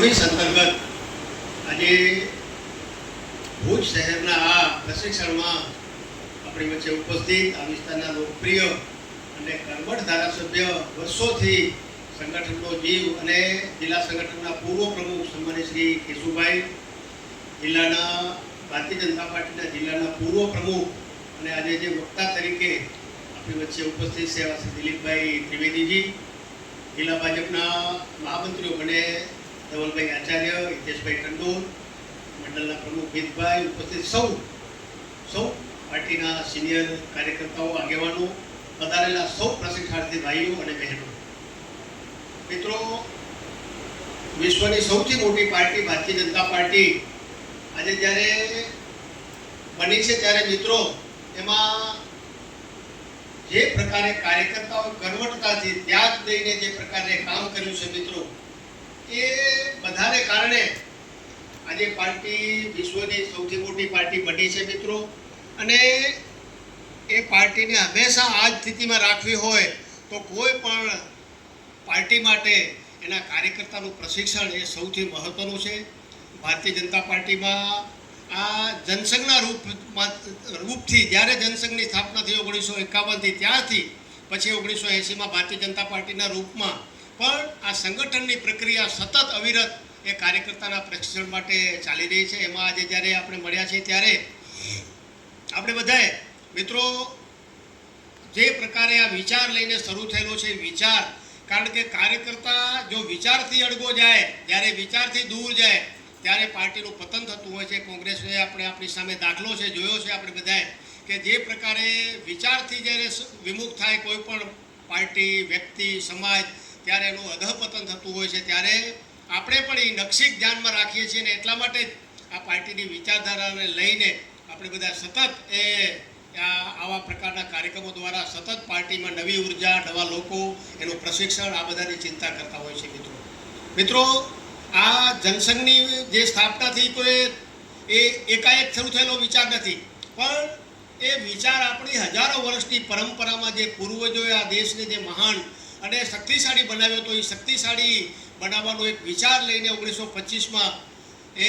અંતર્ગત આજે ભુજ શહેરના આ પ્રશિક્ષણમાં આપણી વચ્ચે ઉપસ્થિત આ વિસ્તારના લોકપ્રિય અને કર્મઠ ધારાસભ્ય વર્ષોથી સંગઠનનો જીવ અને જિલ્લા સંગઠનના પૂર્વ પ્રમુખ સન્માનીય શ્રી કેશુભાઈ, જિલ્લાના ભારતીય જનતા પાર્ટીના જિલ્લાના પૂર્વ પ્રમુખ અને આજે જે વક્તા તરીકે આપણી વચ્ચે ઉપસ્થિત છે એવા શ્રી દિલીપભાઈ ત્રિવેદીજી, જિલ્લા ભાજપના મહામંત્રીઓ બને ધવલભાઈ આચાર્ય, હિતેશભાઈ ટંડોલ, મંડળના પ્રમુખ ભીતભાઈ, ઉપસ્થિત સૌ પાર્ટીના સિનિયર કાર્યકર્તાઓ, આગેવાનો, પધારેલા સૌ પ્રશિક્ષણાર્થી ભાઈઓ અને બહેનો, મિત્રો, વિશ્વની સૌથી મોટી પાર્ટી ભારતીય જનતા પાર્ટી આજે જ્યારે બની છે ત્યારે મિત્રો એમાં જે પ્રકારે કાર્યકર્તાઓ કર્મઠતાથી ત્યાગ દઈને જે પ્રકારે કામ કર્યું છે મિત્રો, એ બધાને કારણે આજે પાર્ટી વિશ્વની સૌથી મોટી પાર્ટી બની છે મિત્રો. અને એ પાર્ટીને હંમેશા આ જ સ્થિતિમાં રાખવી હોય તો કોઈ પણ પાર્ટી માટે એના કાર્યકર્તાનું પ્રશિક્ષણ એ સૌથી મહત્વનું છે. ભારતીય જનતા પાર્ટીમાં આ જનસંઘના રૂપથી જ્યારે જનસંઘની સ્થાપના થઈ 1951થી, ત્યારથી પછી 1980માં ભારતીય જનતા પાર્ટીના રૂપમાં પણ આ સંગઠનની પ્રક્રિયા સતત અવિરત એ કાર્યકર્તાના પ્રશિક્ષણ માટે ચાલી રહી છે. એમાં આજે જ્યારે આપણે મળ્યા છીએ ત્યારે આપણે બધાએ મિત્રો જે પ્રકારે આ વિચાર લઈને શરૂ થયેલો છે વિચાર, કારણ કે કાર્યકર્તા જો વિચારથી અડગો જાય, જ્યારે વિચારથી દૂર જાય ત્યારે પાર્ટીનું પતન થતું હોય છે. કોંગ્રેસે આપણી સામે દાખલો છે, જોયો છે આપણે બધાએ, કે જે પ્રકારે વિચારથી જ્યારે વિમુખ થાય કોઈ પણ પાર્ટી, વ્યક્તિ, સમાજ, ત્યારે એનું અધઃપતન થતું હોય છે. ત્યારે આપણે પણ એ નક્ષીક ધ્યાનમાં રાખીએ છીએ અને એટલા માટે જ આ પાર્ટીની વિચારધારાને લઈને આપણે બધા સતત આવા પ્રકારના કાર્યક્રમો દ્વારા સતત પાર્ટીમાં નવી ઉર્જા, નવા લોકો, એનું પ્રશિક્ષણ, આ બધાની ચિંતા કરતા હોય છે મિત્રો. આ જનસંઘની જે સ્થાપના થઈ તો એ એકાએક શરૂ થયેલો વિચાર નથી, પણ એ વિચાર આપણી હજારો વર્ષની પરંપરામાં જે પૂર્વજોએ આ દેશને જે મહાન અને શક્તિશાળી બનાવ્યો તો એ શક્તિશાળી બનાવવાનો એક વિચાર લઈને 1925માં એ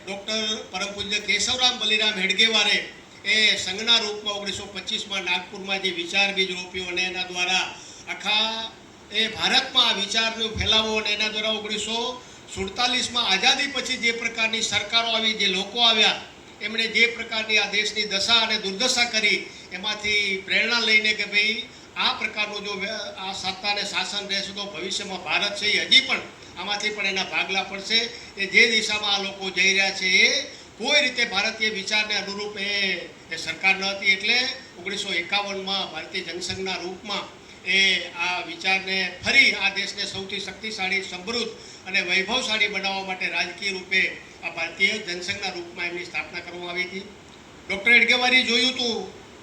ડૉક્ટર પરમ પૂજ્ય કેશવરામ બલિરામ હેડગેવારે એ સંઘના રૂપમાં 1925માં નાગપુરમાં જે વિચાર બીજ રોપ્યો અને એના દ્વારા આખા એ ભારતમાં આ વિચારનો ફેલાવો અને એના દ્વારા 1947માં આઝાદી પછી જે પ્રકારની સરકારો આવી, જે લોકો આવ્યા, એમણે જે પ્રકારની આ દેશની દશા અને દુર્દશા કરી, એમાંથી પ્રેરણા લઈને કે ભાઈ આ પ્રકારનું જો આ સત્તા અને શાસન રહેશે તો ભવિષ્યમાં ભારત છે એ હજી પણ આમાંથી પણ એના ભાગલા પડશે. એ જે દિશામાં આ લોકો જઈ રહ્યા છે એ કોઈ રીતે ભારતીય વિચારને અનુરૂપ એ સરકાર ન હતી. એટલે 1951માં ભારતીય જનસંઘના રૂપમાં એ આ વિચારને ફરી આ દેશને સૌથી શક્તિશાળી, સમૃદ્ધ અને વૈભવશાળી બનાવવા માટે રાજકીય રૂપે આ ભારતીય જનસંઘના રૂપમાં એમની સ્થાપના કરવામાં આવી હતી. ડૉક્ટર હેડગેવારે જોયું હતું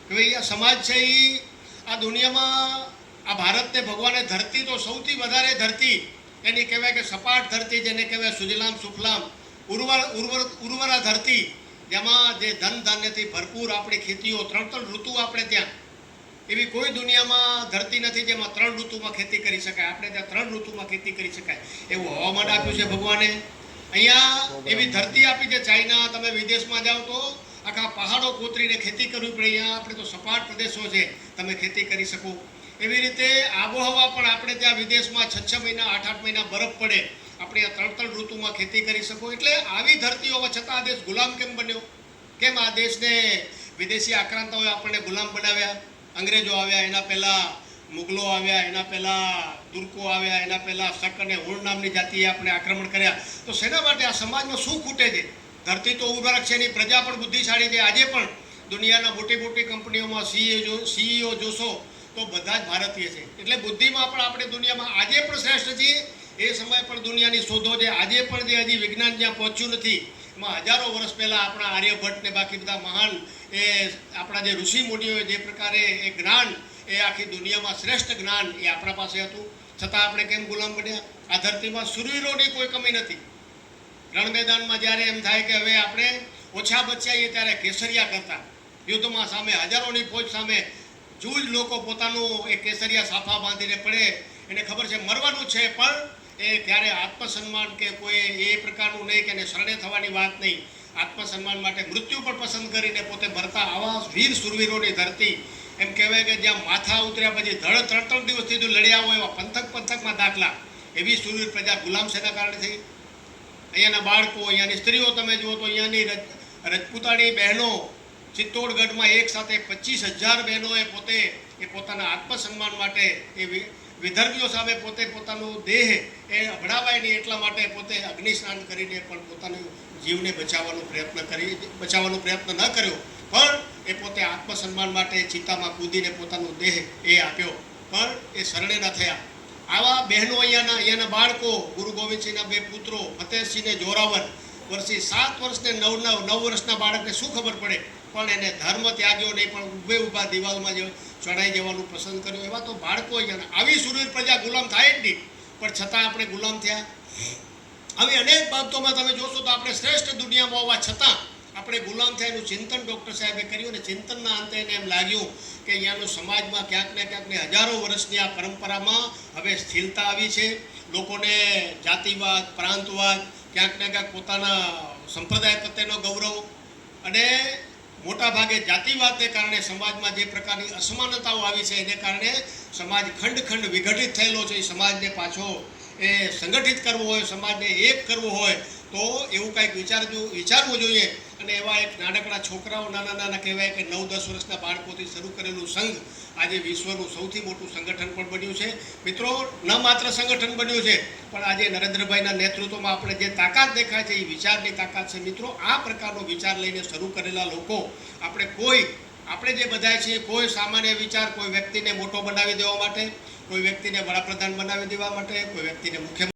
કે ભાઈ આ સમાજ છે એ આ દુનિયામાં આ ભારતને ભગવાને ધરતી તો સૌથી વધારે ધરતી એની કહેવાય કે સપાટ ધરતી, જેને કહેવાય સુજલામ સુફલામ ઉર્વરા ધરતી, જેમાં જે ધન ધાન્યથી ભરપૂર આપણી ખેતીઓ, 3 ઋતુ આપણે ત્યાં, એવી કોઈ દુનિયામાં ધરતી નથી જેમાં 3 ઋતુમાં ખેતી કરી શકાય. આપણે ત્યાં 3 ઋતુમાં ખેતી કરી શકાય એવું હવામાન આપ્યું છે ભગવાને. અહીંયા એવી ધરતી આપી છે. ચાઇના, તમે વિદેશમાં જાઓ તો આખા પહાડો કોતરીને ખેતી કરવી પડે, અહીંયા આપણે તો સપાટ પ્રદેશો છે, તમે ખેતી કરી શકો. એવી રીતે આબોહવા પણ આપણે ત્યાં વિદેશમાં 6 મહિના, 8 મહિના બરફ પડે, આપણે આ 3 ઋતુમાં ખેતી કરી શકો. એટલે આવી ધરતી હોવા છતાં આ દેશ ગુલામ કેમ બન્યો? કેમ આ દેશને વિદેશી આક્રાંતાઓએ આપણને ગુલામ બનાવ્યા? અંગ્રેજો આવ્યા, એના પહેલાં મુગલો આવ્યા, એના પહેલાં તુર્કો આવ્યા, એના પહેલાં શક અને હુણ નામની જાતિએ આપણે આક્રમણ કર્યા. તો શેના માટે? આ સમાજમાં શું ખૂટે છે? ધરતી તો ઉર્વરક છે, એની પ્રજા પણ બુદ્ધિશાળી છે. આજે પણ દુનિયાના મોટી કંપનીઓમાં સીઈઓ જોશો તો બધા જ ભારતીય છે. એટલે બુદ્ધિમાં પણ આપણે દુનિયામાં આજે પણ શ્રેષ્ઠ છીએ. એ સમય પણ દુનિયાની શોધો છે, આજે પણ જે હજી વિજ્ઞાન જ્યાં પહોંચ્યું નથી, એમાં હજારો વર્ષ પહેલાં આપણા આર્યભટ્ટ ને બાકી બધા મહાન એ આપણા જે ઋષિ મુનિઓએ જે પ્રકારે એ જ્ઞાન, એ આખી દુનિયામાં શ્રેષ્ઠ જ્ઞાન એ આપણા પાસે હતું, છતાં આપણે કેમ ગુલામ બન્યા? આ ધરતીમાં શૂરવીરોની કોઈ કમી નથી. રણ મેદાનમાં જ્યારે એમ થાય કે હવે આપણે ઓછા બચ્યા ત્યારે કેસરિયા કરતા, યુદ્ધમાં સામે હજારોની ફોજ સામે જૂજ લોકો પોતાનું એ કેસરિયા સાફા બાંધીને પડે, એને ખબર છે મરવાનું છે, પણ એ ક્યારે આત્મસન્માન કે કોઈ એ પ્રકારનું નહીં કે એને શરણે થવાની વાત નહીં. આત્મસન્માન માટે મૃત્યુ પણ પસંદ કરીને પોતે મરતા આવા વીર સુરવીરોની ધરતી, એમ કહેવાય કે જ્યાં માથા ઉતર્યા પછી ધડ 3-3 દિવસથી જો લડ્યા હોય એવા પંથકમાં દાખલા. એવી સુરવીર પ્રજા ગુલામ શેના કારણે થઈ? અહીંયાના બાળકો, અહીંયાની સ્ત્રીઓ તમે જુઓ તો અહીંયાની રજપૂતાણી બહેનો ચિત્તોડગઢમાં એક સાથે 25,000 બહેનોએ પોતે એ પોતાના આત્મસન્માન માટે એ વિધર્મીઓ સામે પોતે પોતાનું દેહ એ અભડાવાય નહીં એટલા માટે પોતે અગ્નિ સ્નાન કરીને પણ પોતાનું જીવને બચાવવાનો પ્રયત્ન ન કર્યો, પણ એ પોતે આત્મસન્માન માટે ચિતામાં કૂદીને પોતાનું દેહ એ આપ્યો, પણ એ શરણે ન થયા. આવા બહેનો અહીંયાના બાળકો, ગુરુ ગોવિંદસિંહના 2 પુત્રો ફતેહસિંહ ને જોરાવર, વર્ષી 7 વર્ષને 9 વર્ષના બાળકને શું ખબર પડે, પણ એને ધર્મ ત્યાગ્યો નહીં, પણ ઊભા દિવાલમાં ચડાઈ જવાનું પસંદ કર્યું. એવા તો બાળકો અહીંયાના. આવી સુરવીર પ્રજા ગુલામ થાય જ નહીં, પણ છતાં આપણે ગુલામ થયા. આવી અનેક બાબતોમાં તમે જોશો તો આપણે શ્રેષ્ઠ દુનિયામાં હોવા છતાં આપણે ગુલામ થયા. એનું ચિંતન ડૉક્ટર સાહેબે કર્યું, અને ચિંતનના અંતે એને એમ લાગ્યું કે અહીંયાનો સમાજમાં ક્યાંક ને હજારો વર્ષની આ પરંપરામાં હવે સ્થિરતા આવી છે. લોકોને જાતિવાદ, પ્રાંતવાદ, ક્યાંક ને ક્યાંક પોતાના સંપ્રદાય પ્રત્યેનો ગૌરવ અને મોટાભાગે જાતિવાદને કારણે સમાજમાં જે પ્રકારની અસમાનતાઓ આવી છે એને કારણે સમાજ ખંડ વિઘટિત થયેલો છે. એ સમાજને પાછો એ સંગઠિત કરવો હોય, સમાજને એક કરવો હોય તો એવું કંઈક વિચારવું જોઈએ. અને એવા એક નાનકડા છોકરાઓ, નાના કહેવાય કે 9-10 વર્ષના બાળકોથી શરૂ કરેલું સંઘ આજે વિશ્વનું સૌથી મોટું સંગઠન પણ બન્યું છે. મિત્રો, ન માત્ર સંગઠન બન્યું છે, પણ આજે નરેન્દ્રભાઈના નેતૃત્વમાં આપણે જે તાકાત દેખાય છે એ વિચારની તાકાત છે. મિત્રો, આ પ્રકારનો વિચાર લઈને શરૂ કરેલા લોકો, આપણે જે બધા છીએ, કોઈ સામાન્ય વિચાર, કોઈ વ્યક્તિને મોટો બનાવી દેવા માટે, કોઈ વ્યક્તિને વડાપ્રધાન બનાવી દેવા માટે, કોઈ વ્યક્તિને મુખ્યમંત્રી